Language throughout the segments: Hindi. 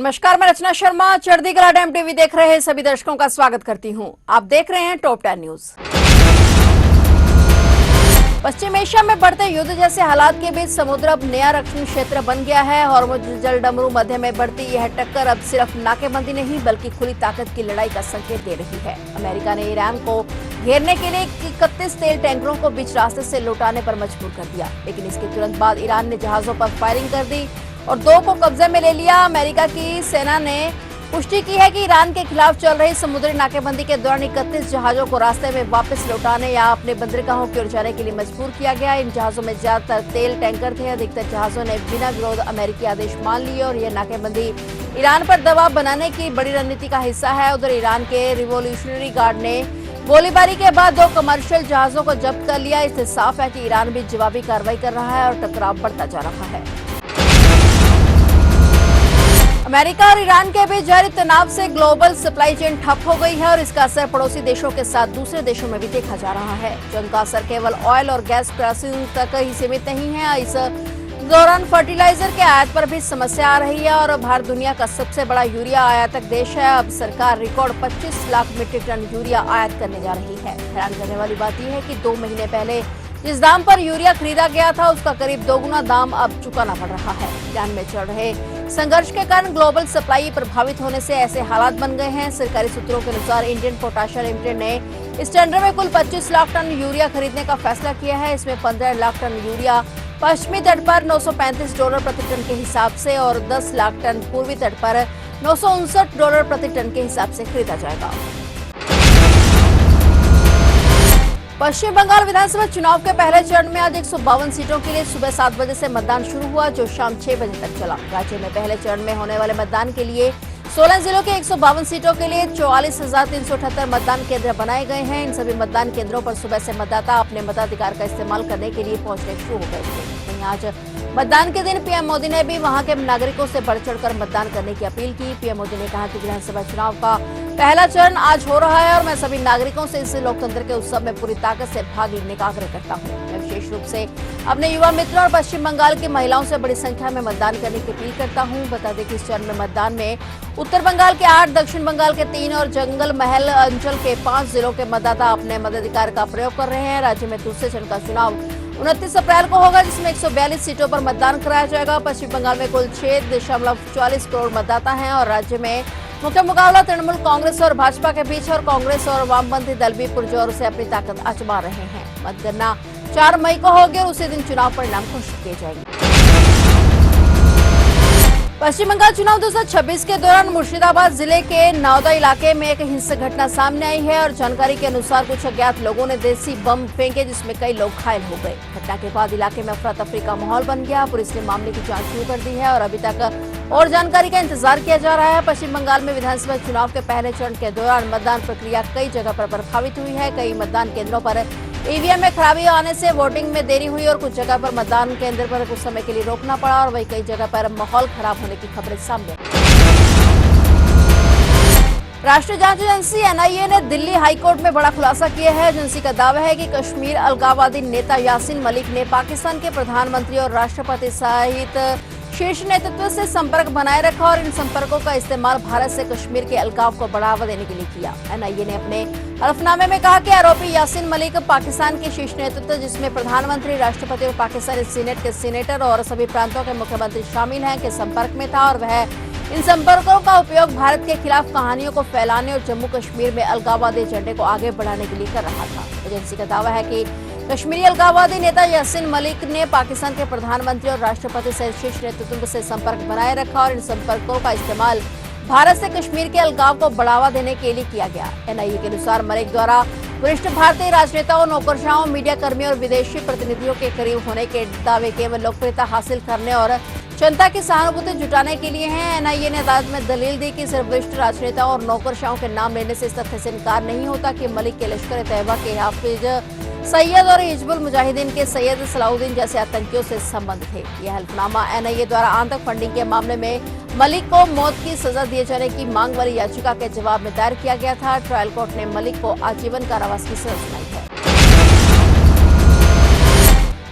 नमस्कार, मैं रचना शर्मा चढ़ती कला टाइम टीवी देख रहे सभी दर्शकों का स्वागत करती हूं। आप देख रहे हैं टॉप 10 न्यूज। पश्चिम एशिया में बढ़ते युद्ध जैसे हालात के बीच समुद्र अब नया रक्षण क्षेत्र बन गया है। हॉर्मुज जलडमरू मध्य में बढ़ती यह टक्कर अब सिर्फ नाकेबंदी नहीं बल्कि खुली ताकत की लड़ाई का संकेत दे रही है। अमेरिका ने ईरान को घेरने के लिए 31 तेल टैंकरों को बीच रास्ते से लौटाने पर मजबूर कर दिया, लेकिन इसके तुरंत बाद ईरान ने जहाजों पर फायरिंग कर दी और 2 को कब्जे में ले लिया। अमेरिका की सेना ने पुष्टि की है कि ईरान के खिलाफ चल रही समुद्री नाकेबंदी के दौरान 31 जहाजों को रास्ते में वापस लौटाने या अपने बंदरगाहों की ओर जाने के लिए मजबूर किया गया। इन जहाजों में ज्यादातर तेल टैंकर थे। अधिकतर जहाजों ने बिना विरोध अमेरिकी आदेश मान लिए और यह नाकेबंदी ईरान पर दबाव बनाने की बड़ी रणनीति का हिस्सा है। उधर ईरान के रिवोल्यूशनरी गार्ड ने गोलीबारी के बाद 2 कमर्शियल जहाजों को जब्त कर लिया। इससे साफ है कि ईरान भी जवाबी कार्रवाई कर रहा है और टकराव बढ़ता जा रहा है। अमेरिका और ईरान के बीच जारी तनाव से ग्लोबल सप्लाई चेन ठप हो गई है और इसका असर पड़ोसी देशों के साथ दूसरे देशों में भी देखा जा रहा है। जंग का असर केवल ऑयल और गैस प्राइसिंग तक ही सीमित नहीं है। इस दौरान फर्टिलाइजर के आयात पर भी समस्या आ रही है और भारत दुनिया का सबसे बड़ा यूरिया आयातक देश है। अब सरकार record 25 lakh metric tonne urea आयात करने जा रही है। हैरान करने वाली बात यह है कि 2 महीने पहले जिस दाम पर यूरिया खरीदा गया था उसका करीब 2 गुना दाम अब चुकाना पड़ रहा है। ईरान में चल रहे संघर्ष के कारण ग्लोबल सप्लाई प्रभावित होने से ऐसे हालात बन गए हैं। सरकारी सूत्रों के अनुसार इंडियन पोटाश लिमिटेड ने इस टेंडर में कुल 25 लाख टन यूरिया खरीदने का फैसला किया है। इसमें 15 लाख टन यूरिया पश्चिमी तट पर $935 प्रति टन के हिसाब से और 10 लाख टन पूर्वी तट पर $959 प्रति टन के हिसाब से खरीदा जाएगा। पश्चिम बंगाल विधानसभा चुनाव के पहले चरण में आज 152 सीटों के लिए सुबह 7 बजे से मतदान शुरू हुआ, जो शाम 6 बजे तक चला। राज्य में पहले चरण में होने वाले मतदान के लिए 16 जिलों के 152 सीटों के लिए 44,378 मतदान केंद्र बनाए गए हैं। इन सभी मतदान केंद्रों पर सुबह से मतदाता अपने मताधिकार का इस्तेमाल करने के लिए पहुंचने शुरू हो गए थे। वहीं आज मतदान के दिन पीएम मोदी ने भी वहां के नागरिकों से बढ़ चढ़कर मतदान करने की अपील की। पीएम मोदी ने कहा कि विधानसभा चुनाव का पहला चरण आज हो रहा है और मैं सभी नागरिकों से इस लोकतंत्र के उत्सव में पूरी ताकत से भाग लेने का आग्रह करता हूं। मैं विशेष रूप से अपने युवा मित्रों और पश्चिम बंगाल की महिलाओं से बड़ी संख्या में मतदान करने की अपील करता हूं। बता दें कि इस चरण में मतदान में उत्तर बंगाल के 8, दक्षिण बंगाल के 3 और जंगल महल अंचल के 5 जिलों के मतदाता अपने मताधिकार का प्रयोग कर रहे हैं। राज्य में दूसरे चरण का चुनाव 29 अप्रैल को होगा, जिसमें 142 सीटों पर मतदान कराया जाएगा। पश्चिम बंगाल में कुल 6.44 करोड़ मतदाता हैं और राज्य में मुख्य मुकाबला तृणमूल कांग्रेस और भाजपा के बीच और कांग्रेस और वामपंथी दल भी पुरजोर से अपनी ताकत आजमा रहे हैं। मतगणना 4 मई को होगी और उसी दिन चुनाव परिणाम घोषित किए जाएंगे। पश्चिम बंगाल चुनाव 2026 के दौरान मुर्शिदाबाद जिले के नावदा इलाके में एक हिंसक घटना सामने आई है और जानकारी के अनुसार कुछ अज्ञात लोगों ने देसी बम फेंके, जिसमें कई लोग घायल हो गए। घटना के बाद इलाके में अफरा तफरी का माहौल बन गया। पुलिस ने मामले की जांच शुरू कर दी है और अभी तक और जानकारी का इंतजार किया जा रहा है। पश्चिम बंगाल में विधानसभा चुनाव के पहले चरण के दौरान मतदान प्रक्रिया कई जगह पर प्रभावित हुई है। कई मतदान केंद्रों पर ईवीएम में खराबी आने से वोटिंग में देरी हुई और कुछ जगह पर मतदान केंद्र पर कुछ समय के लिए रोकना पड़ा और वहीं कई जगह पर माहौल खराब होने की खबरें सामने आई। राष्ट्रीय जांच एजेंसी एनआईए ने दिल्ली हाईकोर्ट में बड़ा खुलासा किया है। एजेंसी का दावा है कि कश्मीर अलगाववादी नेता यासीन मलिक ने पाकिस्तान के प्रधानमंत्री और राष्ट्रपति सहित शीर्ष नेतृत्व से संपर्क बनाए रखा और इन संपर्कों का इस्तेमाल भारत से कश्मीर के अलगाव को बढ़ावा देने के लिए किया। एनआईए ने अपने हलफनामे में कहा कि आरोपी यासीन मलिक पाकिस्तान के शीर्ष नेतृत्व, जिसमें प्रधानमंत्री, राष्ट्रपति और पाकिस्तानी सीनेट के सीनेटर और सभी प्रांतों के मुख्यमंत्री शामिल हैं, के संपर्क में था और वह इन संपर्कों का उपयोग भारत के खिलाफ कहानियों को फैलाने और जम्मू कश्मीर में अलगाववादी एजेंडे को आगे बढ़ाने के लिए कर रहा था। एजेंसी का दावा है कि कश्मीरी अलगाववादी नेता यासीन मलिक ने पाकिस्तान के प्रधानमंत्री और राष्ट्रपति सहित शीर्ष नेतृत्व से संपर्क बनाए रखा और इन संपर्कों का इस्तेमाल भारत से कश्मीर के अलगाव को बढ़ावा देने के लिए किया गया। एनआईए के अनुसार मलिक द्वारा वरिष्ठ भारतीय राजनेताओं, नौकरशाहों, मीडिया कर्मियों और विदेशी प्रतिनिधियों के करीब होने के दावे केवल लोकप्रियता हासिल करने और जनता की सहानुभूति जुटाने के लिए हैं। एनआईए ने अदालत में दलील दी कि सिर्फ वरिष्ठ राजनेताओं और नौकरशाहों के नाम लेने से इस तथ्य से इनकार नहीं होता कि मलिक के लश्कर-ए-तैयबा के हाफिज सैयद और हिजबुल मुजाहिदीन के सैयद सलाउद्दीन जैसे आतंकियों से संबंध थे। यह हल्फनामा एनआईए द्वारा आतंक फंडिंग के मामले में मलिक को मौत की सजा दिए जाने की मांग वाली याचिका के जवाब में दायर किया गया था। ट्रायल कोर्ट ने मलिक को आजीवन कारावास की सजा सुनाई है।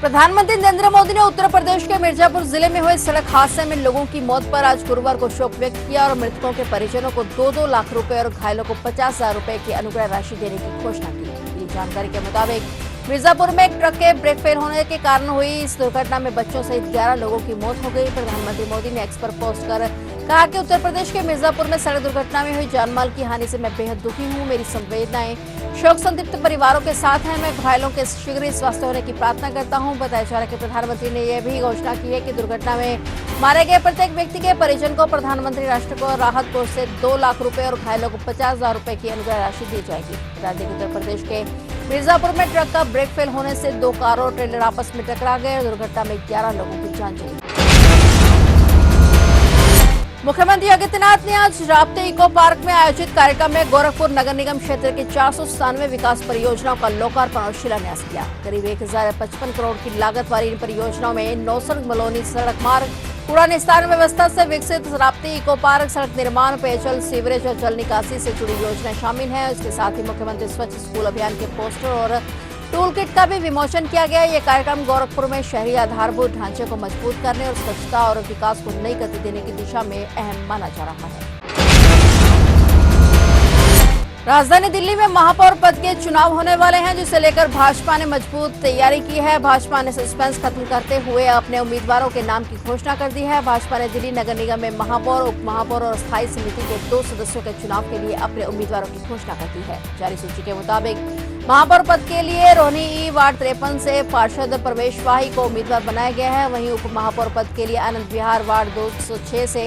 प्रधानमंत्री नरेंद्र मोदी ने उत्तर प्रदेश के मिर्जापुर जिले में हुए सड़क हादसे में लोगों की मौत पर आज गुरुवार को शोक व्यक्त किया और मृतकों के परिजनों को 2-2 लाख रुपए और घायलों को 50,000 रुपए की अनुग्रह राशि देने की घोषणा की। मिली जानकारी के मुताबिक मिर्जापुर में एक ट्रक के ब्रेक फेल होने के कारण हुई इस दुर्घटना में बच्चों सहित 11 लोगों की मौत हो गई। प्रधानमंत्री मोदी ने एक्स पर पोस्ट कर कहा कि उत्तर प्रदेश के मिर्जापुर में सड़क दुर्घटना में हुई जानमाल की हानि से मैं बेहद दुखी हूं। मेरी संवेदनाएं शोक संतप्त परिवारों के साथ हैं। मैं घायलों के शीघ्र स्वस्थ होने की प्रार्थना करता हूं। बताया जा रहा है कि प्रधानमंत्री ने यह भी घोषणा की है कि दुर्घटना में मारे गए प्रत्येक व्यक्ति के परिजन को प्रधानमंत्री राष्ट्र को राहत कोष से 2 लाख रुपए और घायलों को 50,000 रुपए की अनुग्रह राशि दी जाएगी। बता दें कि उत्तर प्रदेश के मिर्जापुर में ट्रक का ब्रेक फेल होने से 2 कारों और ट्रेलर आपस में टकरा गए और दुर्घटना में 11 लोगों की जान चली। मुख्यमंत्री आदित्यनाथ ने आज राप्ती इको पार्क में आयोजित कार्यक्रम में गोरखपुर नगर निगम क्षेत्र की 497 विकास परियोजनाओं का लोकार्पण और शिलान्यास किया। करीब 1055 करोड़ की लागत वाली इन परियोजनाओं में नौसर्ग मलोनी सड़क मार्ग, कूड़ा निस्तारण व्यवस्था से विकसित राप्ती इको पार्क, सड़क निर्माण, पेयजल, सीवरेज और जल निकासी से जुड़ी योजनाएं शामिल हैं। इसके साथ ही मुख्यमंत्री स्वच्छ स्कूल अभियान के पोस्टर और टूल किट का भी विमोचन किया गया। ये कार्यक्रम गोरखपुर में शहरी आधारभूत ढांचे को मजबूत करने और स्वच्छता और विकास को नई गति देने की दिशा में अहम माना जा रहा है। राजधानी दिल्ली में महापौर पद के चुनाव होने वाले हैं, जिसे लेकर भाजपा ने मजबूत तैयारी की है। भाजपा ने सस्पेंस खत्म करते हुए अपने उम्मीदवारों के नाम की घोषणा कर दी है। भाजपा ने दिल्ली नगर निगम में महापौर, उप महापौर और स्थायी समिति के 2 सदस्यों के चुनाव के लिए अपने उम्मीदवारों की घोषणा कर दी है। जारी सूची के मुताबिक महापौर पद के लिए रोहिणी ई वार्ड 53 से पार्षद प्रवेश वाही को उम्मीदवार बनाया गया है। वहीं उप महापौर पद के लिए आनंद विहार वार्ड 206 से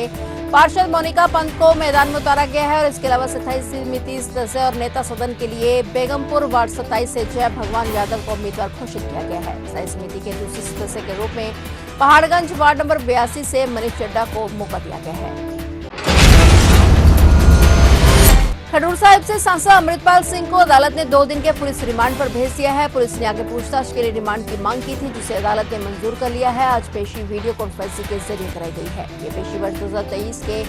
पार्षद मोनिका पंत को मैदान में उतारा गया है और इसके अलावा स्थायी समिति सदस्य और नेता सदन के लिए बेगमपुर वार्ड 27 से जय भगवान यादव को उम्मीदवार घोषित किया गया है। स्थायी समिति के दूसरे सदस्य के रूप में पहाड़गंज वार्ड नंबर 82 से मनीष चड्डा को मौका दिया गया है। खडूर साहिब से सांसद अमृतपाल सिंह को अदालत ने 2 दिन के पुलिस रिमांड पर भेज दिया है। पुलिस ने आगे पूछताछ के लिए रिमांड की मांग की थी, जिसे अदालत ने मंजूर कर लिया है। आज पेशी वीडियो कॉन्फ्रेंसिंग के जरिए कराई गई है। ये पेशी वर्ष 2023 के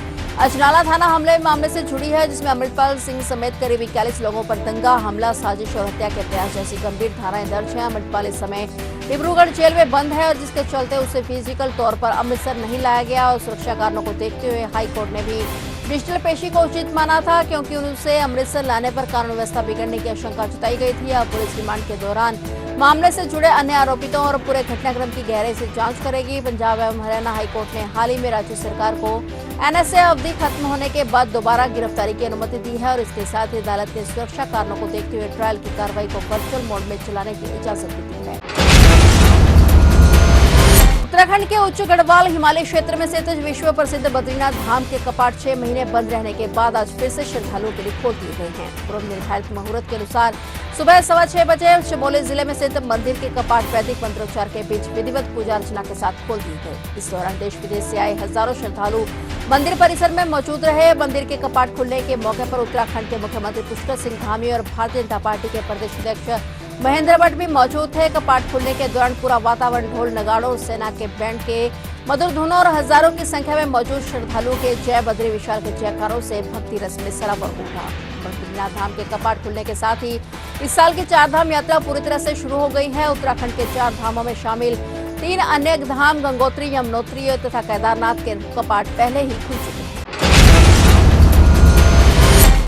अजनाला थाना हमले मामले से जुड़ी है, जिसमें अमृतपाल सिंह समेत करीब 41 लोगों पर दंगा, हमला, साजिश और हत्या के प्रयास जैसी गंभीर धाराएं दर्ज हैं। अमृतपाल इस समय डिब्रूगढ़ जेल में बंद है और जिसके चलते उसे फिजिकल तौर पर अमृतसर नहीं लाया गया और सुरक्षा कारणों को देखते हुए हाईकोर्ट ने भी डिजिटल पेशी को उचित माना था, क्योंकि उसे अमृतसर लाने पर कानून व्यवस्था बिगड़ने की आशंका जताई गई थी। अब पुलिस रिमांड के दौरान मामले से जुड़े अन्य आरोपितों और पूरे घटनाक्रम की गहराई से जांच करेगी। पंजाब एवं हरियाणा हाईकोर्ट ने हाल ही में राज्य सरकार को एनएसए अवधि खत्म होने के बाद दोबारा गिरफ्तारी की अनुमति दी है और इसके साथ ही अदालत ने सुरक्षा कारणों को देखते हुए ट्रायल की कार्रवाई को वर्चुअल मोड में चलाने की इजाजत दी है। उत्तराखंड के उच्च गढ़वाल हिमालय क्षेत्र में स्थित विश्व प्रसिद्ध बद्रीनाथ धाम के कपाट 6 महीने बंद रहने के बाद आज फिर से श्रद्धालुओं के लिए खोल दिए गए हैं। पूर्व निर्धारित मुहूर्त के अनुसार सुबह 6:15 बजे चमोली जिले में स्थित मंदिर के कपाट वैदिक मंत्रोच्चार के बीच विधिवत पूजा अर्चना के साथ खोल दिए गए। इस दौरान देश विदेश से आए हजारों श्रद्धालु मंदिर परिसर में मौजूद रहे। मंदिर के कपाट खुलने के मौके पर उत्तराखंड के मुख्यमंत्री पुष्कर सिंह धामी और भारतीय जनता पार्टी के प्रदेश अध्यक्ष महेंद्र भट्ट भी मौजूद थे। कपाट खुलने के दौरान पूरा वातावरण ढोल नगाड़ों, सेना के बैंड के मधुर धुनों और हजारों की संख्या में मौजूद श्रद्धालुओं के जय बद्री विशाल के जयकारों से भक्ति रस में सराबोर उठा। बद्रीनाथ धाम के कपाट खुलने के साथ ही इस साल की 4 धाम यात्रा पूरी तरह से शुरू हो गई है। उत्तराखंड के 4 धामों में शामिल 3 अन्य धाम गंगोत्री, यमुनोत्री तथा केदारनाथ के कपाट पहले ही खुल चुके हैं।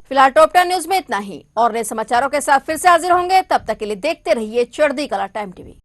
फिलहाल टॉप 10 न्यूज में इतना ही और नए समाचारों के साथ फिर से हाजिर होंगे। तब तक के लिए देखते रहिए चढ़ती कला टाइम टीवी।